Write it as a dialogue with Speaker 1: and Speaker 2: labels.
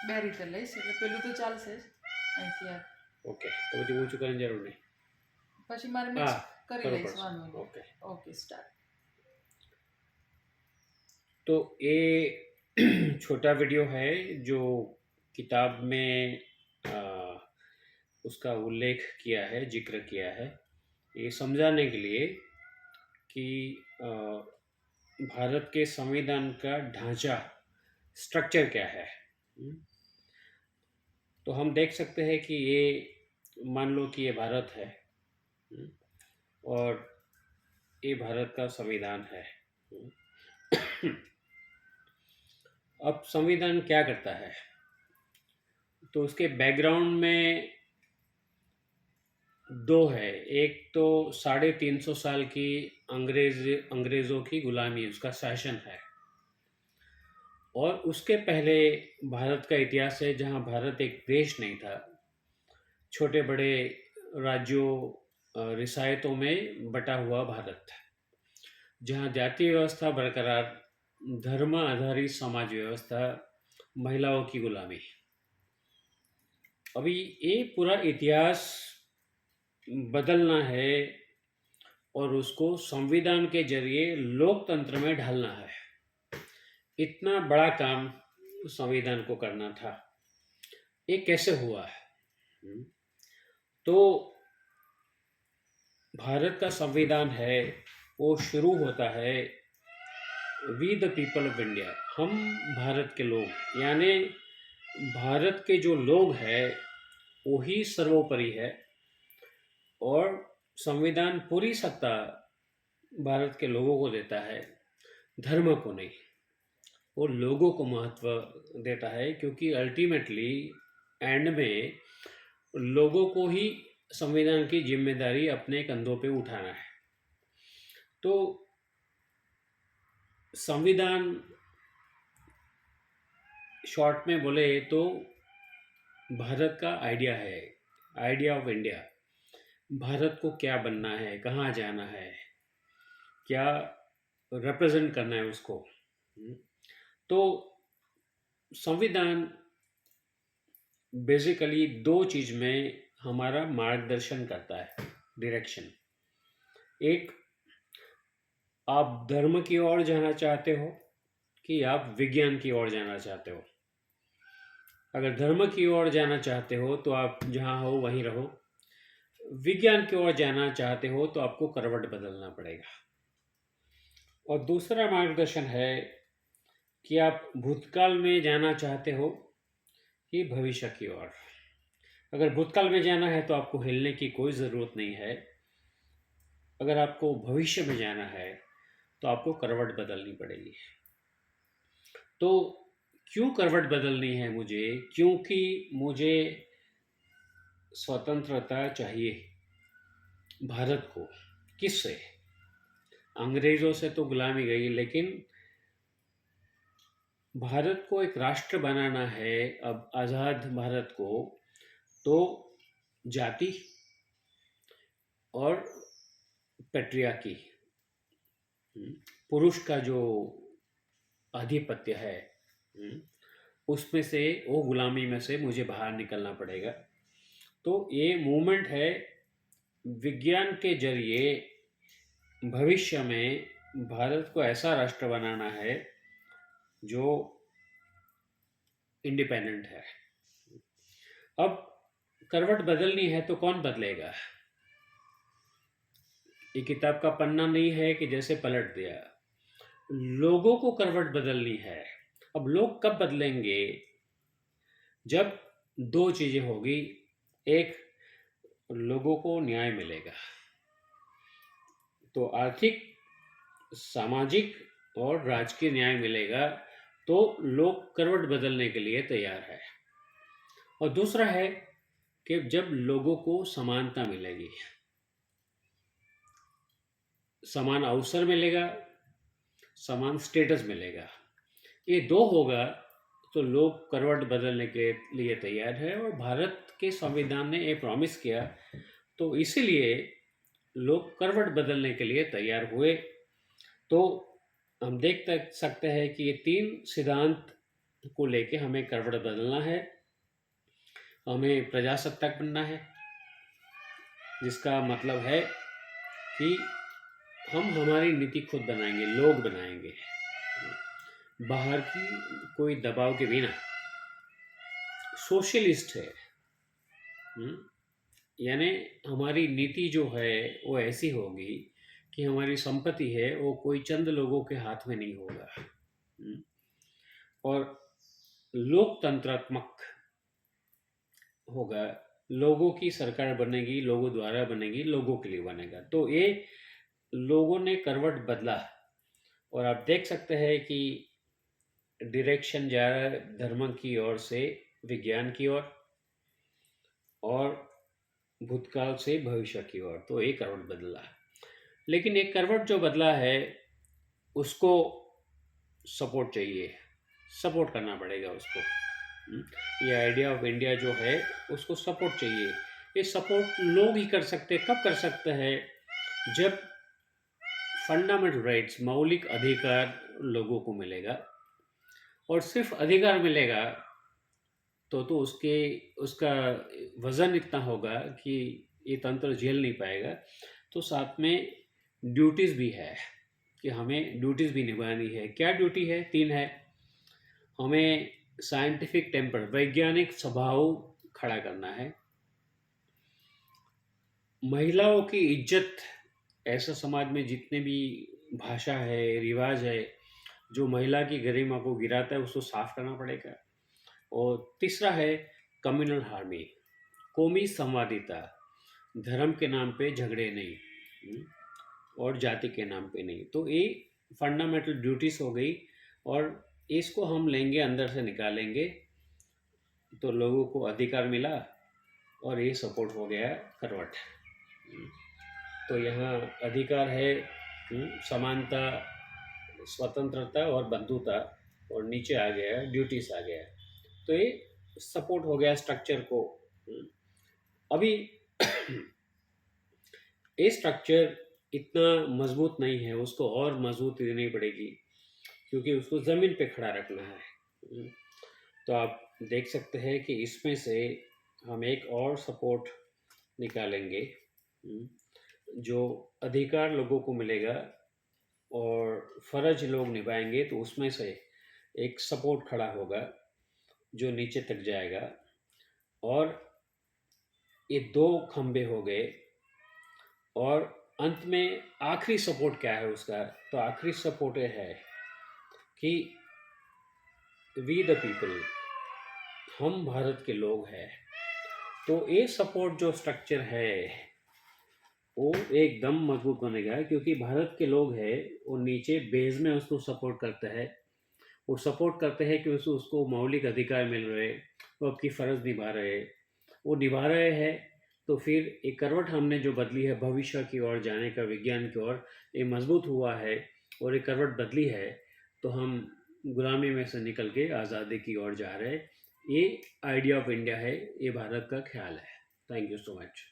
Speaker 1: બે રીતે લઈશ એટલે પેલું તો ચાલશે જ અહીંથી આ
Speaker 2: ઓકે, તો પછી ઊંચું કરવાની જરૂર નહીં.
Speaker 1: પછી મારે મિક્સ
Speaker 2: હા,
Speaker 1: કરી
Speaker 2: કરવું
Speaker 1: લઈશ
Speaker 2: પડશે.
Speaker 1: વાંધો નહીં.
Speaker 2: Okay,
Speaker 1: okay start.
Speaker 2: तो ये छोटा वीडियो है जो किताब में आ, उसका उल्लेख किया है, जिक्र किया है, ये समझाने के लिए कि भारत के संविधान का ढांचा, स्ट्रक्चर क्या है. तो हम देख सकते हैं कि ये, मान लो कि ये भारत है और ये भारत का संविधान है. अब संविधान क्या करता है, तो उसके बैकग्राउंड में दो है. एक तो 350 साल की अंग्रेज़ों की गुलामी, उसका शासन है, और उसके पहले भारत का इतिहास है जहाँ भारत एक देश नहीं था, छोटे बड़े राज्यों, रियासतों में बटा हुआ भारत था, जहाँ जाति व्यवस्था बरकरार, धर्म आधारित समाज व्यवस्था, महिलाओं की गुलामी. अभी ये पूरा इतिहास बदलना है और उसको संविधान के जरिए लोकतंत्र में ढालना है. इतना बड़ा काम संविधान को करना था. ये कैसे हुआ है? तो भारत का संविधान है वो शुरू होता है we the people of India, हम भारत के लोग, यानी भारत के जो लोग हैं वही सर्वोपरि है, और संविधान पूरी सत्ता भारत के लोगों को देता है, धर्म को नहीं. वो लोगों को महत्व देता है, क्योंकि अल्टीमेटली एंड में लोगों को ही संविधान की जिम्मेदारी अपने कंधों पे उठाना है. तो संविधान शॉर्ट में बोले तो भारत का आइडिया है, आइडिया ऑफ इंडिया. भारत को क्या बनना है, कहाँ जाना है, क्या रिप्रेजेंट करना है उसको. तो संविधान बेसिकली दो चीज़ में हमारा मार्गदर्शन करता है, डायरेक्शन. एक, आप धर्म की ओर जाना चाहते हो कि आप विज्ञान की ओर जाना चाहते हो. अगर धर्म की ओर जाना चाहते हो तो आप जहाँ हो वहीं रहो. विज्ञान की ओर जाना चाहते हो तो आपको करवट बदलना पड़ेगा. और दूसरा मार्गदर्शन है कि आप भूतकाल में जाना चाहते हो कि भविष्य की ओर. अगर भूतकाल में जाना है तो आपको हिलने की कोई ज़रूरत नहीं है. अगर आपको भविष्य में जाना है तो आपको करवट बदलनी पड़ेगी. तो क्यों करवट बदलनी है मुझे? क्योंकि मुझे स्वतंत्रता चाहिए भारत को. किससे? अंग्रेज़ों से तो गुलामी गई, लेकिन भारत को एक राष्ट्र बनाना है अब, आज़ाद भारत को. तो जाति और पैट्रियार्की, पुरुष का जो आधिपत्य है, उसमें से, वो गुलामी में से मुझे बाहर निकलना पड़ेगा. तो ये मूवमेंट है विज्ञान के जरिए भविष्य में भारत को ऐसा राष्ट्र बनाना है जो इंडिपेंडेंट है. अब करवट बदलनी है तो कौन बदलेगा? ये किताब का पन्ना नहीं है कि जैसे पलट दिया. लोगों को करवट बदलनी है. अब लोग कब बदलेंगे? जब दो चीज़ें होगी. एक, लोगों को न्याय मिलेगा, तो आर्थिक, सामाजिक और राजकीय न्याय मिलेगा, तो लोग करवट बदलने के लिए तैयार है. और दूसरा है कि जब लोगों को समानता मिलेगी, समान अवसर मिलेगा, समान स्टेटस मिलेगा, ये दो होगा तो लोग करवट बदलने के लिए तैयार है. और भारत के संविधान ने ये प्रॉमिस किया, तो इसीलिए लोग करवट बदलने के लिए तैयार हुए. तो हम देख सकते हैं कि ये तीन सिद्धांत को लेके हमें करवट बदलना है, हमें प्रजासत्ताक बनना है, जिसका मतलब है कि हम हमारी नीति खुद बनाएंगे, लोग बनाएंगे, बाहर की कोई दबाव के बिना। सोशलिस्ट है, यानी हमारी नीति जो है वो ऐसी होगी कि हमारी संपत्ति है वो कोई चंद लोगों के हाथ में नहीं होगा, और लोकतंत्रात्मक होगा। लोगों की सरकार बनेगी, लोगों द्वारा बनेगी, लोगों के लिए बनेगा। तो ये लोगों ने करवट बदला, और आप देख सकते हैं कि डायरेक्शन जा रहा है धर्म की ओर से विज्ञान की ओर, और भूतकाल से भविष्य की ओर। तो एक करवट बदला, लेकिन एक करवट जो बदला है उसको सपोर्ट चाहिए, सपोर्ट करना पड़ेगा उसको। ये आइडिया ऑफ इंडिया जो है उसको सपोर्ट चाहिए। ये सपोर्ट लोग ही कर सकते। कब कर सकते हैं? जब फंडामेंटल राइट्स, मौलिक अधिकार लोगों को मिलेगा, और सिर्फ अधिकार मिलेगा तो उसका वज़न इतना होगा कि ये तंत्र झेल नहीं पाएगा। तो साथ में ड्यूटीज़ भी है कि हमें ड्यूटीज़ भी निभानी है। क्या ड्यूटी है? 3 है। हमें साइंटिफिक टेम्पर, वैज्ञानिक स्वभाव खड़ा करना है। महिलाओं की इज्जत, ऐसा समाज में जितने भी भाषा है, रिवाज है, जो महिला की गरिमा को गिराता है उसको साफ करना पड़ेगा। और तीसरा है कम्युनल हार्मनी, कौमी संवादिता, धर्म के नाम पे झगड़े नहीं, और जाति के नाम पे नहीं। तो ये फंडामेंटल ड्यूटीज़ हो गई, और इसको हम लेंगे, अंदर से निकालेंगे तो लोगों को अधिकार मिला, और ये सपोर्ट हो गया करवट। तो यहाँ अधिकार है समानता, स्वतंत्रता और बंधुता, और नीचे आ गया ड्यूटीज आ गया। तो ये सपोर्ट हो गया स्ट्रक्चर को। अभी ये स्ट्रक्चर इतना मजबूत नहीं है, उसको और मजबूती देनी पड़ेगी, क्योंकि उसको ज़मीन पे खड़ा रखना है। तो आप देख सकते हैं कि इसमें से हम एक और सपोर्ट निकालेंगे, जो अधिकार लोगों को मिलेगा और फ़र्ज लोग निभाएंगे। तो उसमें से एक सपोर्ट खड़ा होगा जो नीचे तक जाएगा, और ये 2 खंबे हो गए। और अंत में आखिरी सपोर्ट क्या है उसका? तो आखिरी सपोर्ट ये है कि वी द पीपल, हम भारत के लोग हैं। तो ये सपोर्ट जो स्ट्रक्चर है वो एकदम मजबूत बनेगा, क्योंकि भारत के लोग हैं वो नीचे बेस में उसको सपोर्ट करते हैं। वो सपोर्ट करते हैं कि उसको मौलिक अधिकार मिल रहे, वो आपकी फ़र्ज़ निभा रहे, वो निभा रहे हैं। तो फिर एक करवट हमने जो बदली है भविष्य की ओर जाने का, विज्ञान की ओर, ये मजबूत हुआ है, और एक करवट बदली है। तो हम गुलामी में से निकल के आज़ादी की ओर जा रहे हैं। ये आइडिया ऑफ इंडिया है, ये भारत का ख्याल है। Thank you so much.